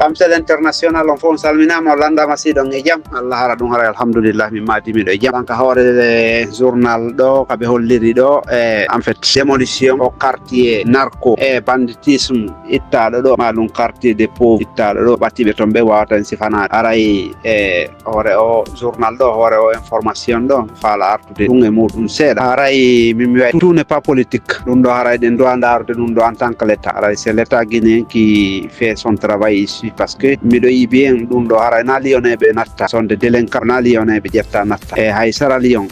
Amsel International on fon salminama landa masiɗon e jam Allah hara ɗum hara alhamdulillah min matimiɗo e jam kanka hoore journal ɗo kaɓe holliri ɗo en fait démolition o quartier narco e banditisme ittaɗo ɗo ma ɗum quartier des pauvres ittaɗo ɗo ɓattiɓe toon ɓe wawata en sifanade aray e hoore o journal ɗo hoore o information ɗo faala artude ɗum e muɗum seeɗa aray mimi way tout n'est pas politique ɗum ɗo haray ɗen dowa darude ɗum ɗo en tant que l'état aray c'est l'état guinéen qui fait son travail ici parce que miɗo yi bien ɗum ɗo haray na liyoneɓe natta sonde délinquant na liyoneɓe ƴetta natta e hay Sierra Leone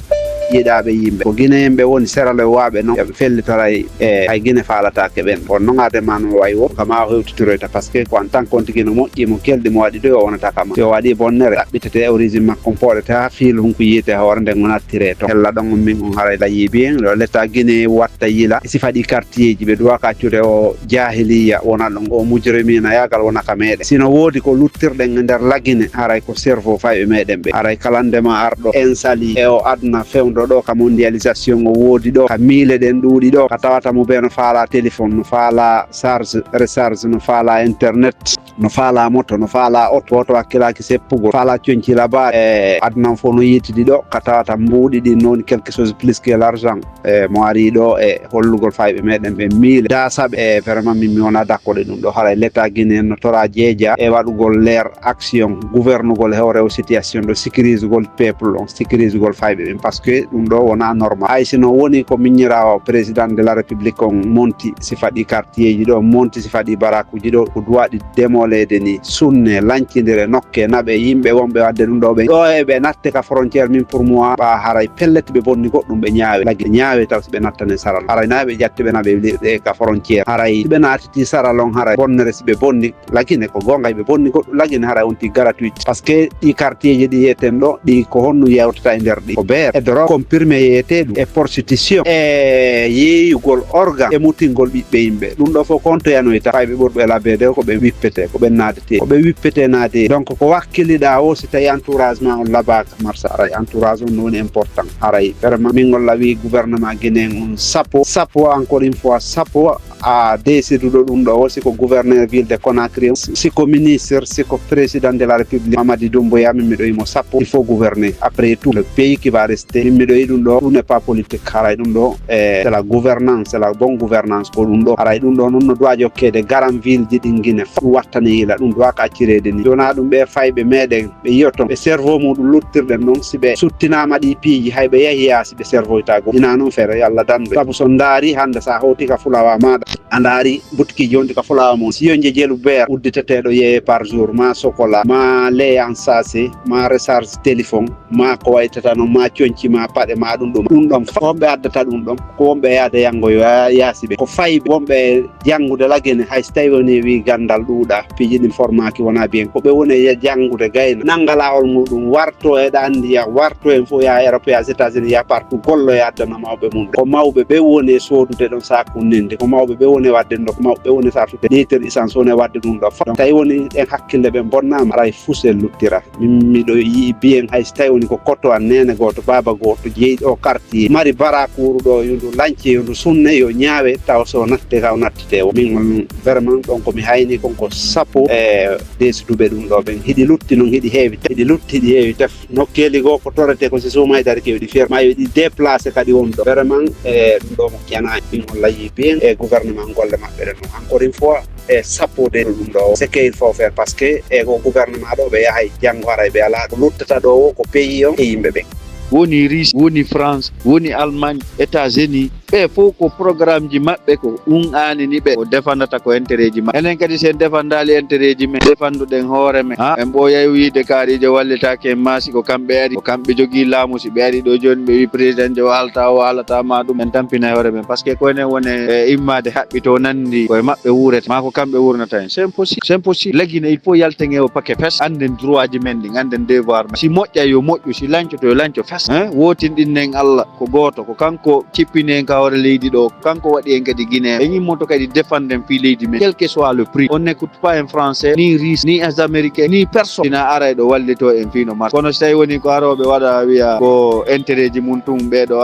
yiɗaɓe yimɓe ko guinéen ɓe woni Sierra Leone waɓe noon yoɓe fellitoray e hay Guinée falatake ɓen on noon adema no way wo kama o hewtitiroyta par ce que ko en tant que kontigui no moƴƴi mo kelɗi mo waɗi ɗo o wonata kama si o waɗi bonnere ɗaɓɓitete e origine makko poɗete ha fiilu hunko yiite hoore nden o nattire to hella ɗon min on haray layi bien ɗo l'état Guinée watta yila si faɗi quartier ji ɓe duwa kaccude o jahiliya wona ɗon o mujrimina yagal wonaka meɗen sino woodi ko luttirɗen e nder lagine haray ko cerveau fayɓe meɗen ɓe haray kalandema arɗo insali e o adna fewdo ɗo ka mondialisation o woodi ɗo ka miile ɗen ɗuuɗi ɗo ka tawata mo ɓe no faala téléphone no faala charge recharge no faala internet no faala moto no faala auto woto hakkilaki seppugol faala coñcila ba e adnan fof no yitidi ɗo ka tawata mbuuɗi ɗi noon quelque chose plus que l'argent e mo ari ɗo e hollugol fayɓe meɗen ɓe miile dasaɓe e vraiment min mi wona dakkoɗe ɗum ɗo haray l'état guinéen no tora jeeja e waɗugol leer action gouvernugol hewre o situation ɗo sécurisegol peuple on sécurisegol fayɓe ɓen par ce que ɗum ɗo wona normal hay sino woni ko miñirawo président de la république on monti si faɗi quartier ji ɗo monti si faɗi barakuji ɗo ko duwaɗi demolede ni sunne lancidire nokke naɓe yimɓe wonɓe wadde ɗum ɗo ɓe ɗo eɓe natte ka frontiére min pour moi ɓa haray pellete ɓe bonni goɗɗum ɓe ñaawe lagui ñaawe taw siɓe nattane saral haray naɓe ƴattiɓe naɓe liɗe ka frontiére haray siɓe natiti saral on haray bonnere siɓe bonni laguine ko gonga ɓe bonni goɗɗum laguine haray wonti gratuite par ce que ɗi quartier ji ɗi yiyeten ɗo ɗi ko honnu yewtata e nder ɗi ko beere e drogue comprimé yeyete ɗum e prostitution e yeeyugol organ e mutingol ɓiɓɓe yimɓe ɗum ɗo fof kontoyanoyta fayɓe ɓurɓe labede ko ɓe wippete ko ɓe naadete ko ɓe wippete naade donc ko wakkiliɗa o si tawi entourage ma on labaka marsa aray entourage on no woni important aray vraiment min golla wi gouvernement guinéen on sappo encore une fois sappo a déciduɗo ɗum ɗo o siko gouverneur ville de Conakry siko ministre siko président de la république Mamadi Doumbouya min miɗo yimo sappo il faut gouverner après tout le pays qui va rester min miɗo yi ɗum ɗo tout n'est pas politique haray ɗum ɗo c'est la gouvernance c'est la bonne gouvernance ko ɗum ɗo haray ɗum ɗo noon no dowa jokkede garan ville ji ɗin Guinée fof wattane yila ɗum dowa ka accirede ni jona ɗum ɓe fayɓe meɗen ɓe yiyotto ɓe cerveau muɗum luttirɗen noon si ɓe suttinama ɗi piiji hay ɓe yeehi yaasi ɓe cerveau tago ina noon feere Allah dandu saabu son daari hande sa hawti ka fulawa maɗa a daari butkiji wonde ka fulawa mum si yo jejelu beer udditeteɗo yeeye par jour ma chocolat ma lait en sachet ma recharge téléphone ma ko waytata noon ma coñci ma paɗe ma ɗum ɗon ko wonɓe addata ɗum ɗon ko wonɓe yaade yangoyo yaasi ɓe ko fayi wonɓe jangude lagene hay so tawi woni wi gandal ɗuuɗa piiji ɗin formaki wona bien ko ɓe woni jangude gayna nangga lawol muɗum warto e ɗandiya warto en fof ya Europe ya États-Unis ya partout gollo e addana mawɓe mum ko mawɓe ɓe woni e sodude ɗon sakunninde ko mawɓe ɓe woni wadde ɗo ko mawɓe ɓe woni sartude litre essence woni wadde ɗum ɗo fof tawi woni en hakkille ɓe bonnama aray fusel luttira min miɗo yii bien hay so tawi woni ko kotto an nene goto baba goto jeeyi ɗo quartier mari barakuru ɗo yondu lance yondu sunne yo ñaawe taw so natte kaw nattete min on vraiment ɗon komi hayni konko sappo e desiduɓe ɗum ɗo ɓen hiɗi lutti noon hiɗi heewi hiɗi heewi tef nokkeli goo ko torete ko si sumaydare kewɗi feer ma yiɗi déplacé kadi won ɗo vraiment e ɗum ɗo moƴƴanani min on layi bien e gouvernement golle maɓɓe ɗen noon encore une fois e sappode ɗum ɗo c'est que il faut faire par ce que e ko gouvernement ɗo ɓe yahay janggo haray ɓe ala ko luttata ɗo o ko pays on e yimɓe ɓen woni Russie woni France woni Allemagne États-Unis ɓe fof ko programme ji maɓɓe ko ɗum anini ɓe ko defandata ko intérêt ji maɓɓe enen kadi sen defandali intérêt ji men defanduɗen hoore men en ɓooyay wiide kaarijo wallitake en maasi ko kamɓe ari ko kamɓe jogui laamu si ɓe ari ɗo joni ɓe wi président jo halta o haalata ma ɗum en tampina hoore men par ce que koynen woni e immade haɓɓito nandi koye maɓɓe wuurete ma ko kamɓe wurnata en c'est impossible laguine il faut yalten e o paquet fes anden droit ji men ɗi anden devoir men si moƴƴa yo moƴƴu si lancoto yo lanco fes wotinɗinnen Allah ko goto ko kanko cippini en hawre leydi ɗo kanko waɗi en kadi Guinée ɓe yimmoto kadi défenden fi leydi men quel que soit le prix. On n'écoute pas un français ni russe ni un américain ni personne ina ara ɗo wallito en fino marché kono so tawi woni ko aroɓe waɗa wiya ko intérêt ji mum tum ɓeɗo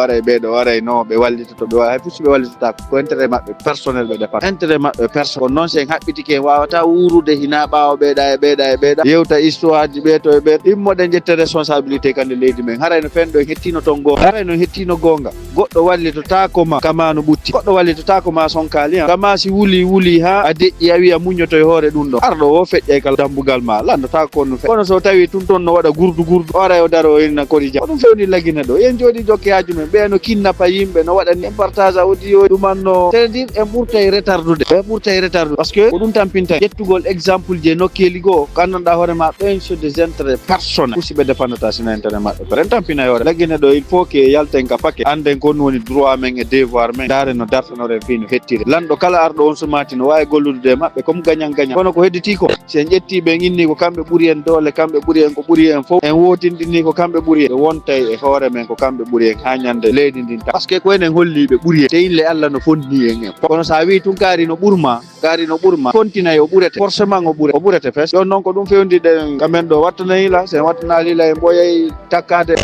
aray no ɓe wallitoto ɓe hay fusi ɓe wallitota ko intérêt maɓɓe personnel ɓe defata intérêt maɓɓe personne kono noon sen haɓɓitike en wawata wurude hina ɓawa ɓeeɗa yewta histoire ji ɓeeto e ɓeeɗo immoɗen ƴetta responsabilité kande leydi men harayno fenɗo hettino ton gonga harayno hettino gonga goɗɗo wallitotako ma kama no ɓutti goɗɗo wallitotako ma sonkali kama si wuli ha a deƴƴi a wiya muñoto e hoore ɗum ɗo arɗo o feƴƴay kala dambugal ma landotako konno fe kono so tawi tun toon no waɗa gurdu ora o daro inna kodi jam ɗum fewni lagina ɗo en jooɗi jokke haaju men ɓe no kinnapa yimɓe no waɗani en partage audio ɗumanno c'est-à-dire en ɓurtay retardude par ce que ko ɗum tampinta ƴettugol exemple je nokkeli goo gandanɗa hoore ma ɓen sur des intérêts personnel aussi ɓe dépendata sina intérêt maɓɓe ɓe en tampina hoore lagine ɗo il faut que yalten ka paquet anden ko woni droit men e devoir men dare no dartanoren fi no hettire lanɗo kala arɗo on sumati no wawi gollude e maɓɓe comme gagnant kono ko hedditi ko si en ƴetti ɓe inni ko kamɓe ɓuuri en doole kamɓe ɓuuri en ko ɓuuri en fof en wotindinni ko kamɓe ɓuuri en wontay e hoore men ko kamɓe ɓuuri en ha ñande leydi ndin par ce que ko enen holliɓe ɓuuri en te ille Allah no fonni en kono sa wi tun kaari no ɓurma continue o ɓurete forcément o ɓurete fes ɗon noon ko ɗum fewniɗen kamen ɗo wattanayila sen wattanalila en ɓooyay takkade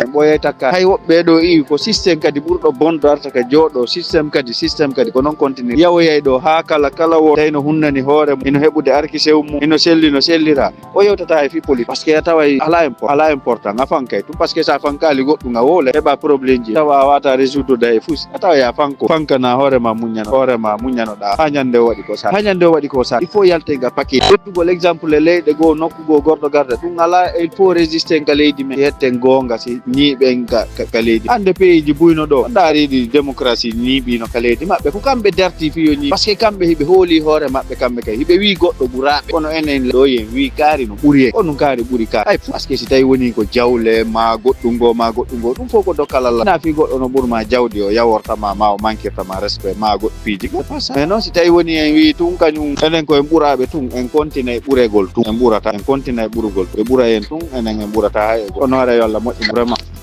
hay woɓɓe ɗo iwi ko systéme kadi ɓurɗo bonɗo arta ka jooɗo systéme kadi ko noon continue yawoyay ɗo ha kala wo tawno hunnani hoore mum ino heɓude arki sew mum ino selli no sellira o yewtata e fi politique par ce que a taway ala important a fankay tum par ce que sa fankali goɗɗum a wowla heɓa probléme ji tawa a wata résoudre a fusi a tawa ya fankana hoorema muñanoɗa ha ñande o waɗi ko sa il faut yaltega paquet ƴettugol exemple e leyɗe goo nokkugo gorɗo garda ɗum ala il faut résister ka leydi men yetten gonga si ñiiɓen ka leydi hande pays ji buyno ɗo daariɗi démocratie ñiiɓino ka leydi maɓɓe ko kamɓe darti fiyo ñiiɓi par ce que kamɓe hiɓe hooli hoore maɓɓe kamɓe kay hiɓe wi goɗɗo ɓuraɓe kono enen ɗo yen wi kaari no ɓuuri en kono kaari ɓuuri kaari ay par ce que si tawi woni ko jawle ma goɗɗum go ɗum fof ko dokkal Allah na fi goɗɗo no ɓurma jawdi o yawortama ma o manquirtama respect ma goɗɗo piiji mais noon si tawi woni en wi tun kañum enen koye ɓuraɓe tun en continue e ɓuregol tun en ɓurata en continue e ɓurugol ɓe ɓura en tun enen en ɓurata hay kono hoore yo Allah moƴƴina vraiment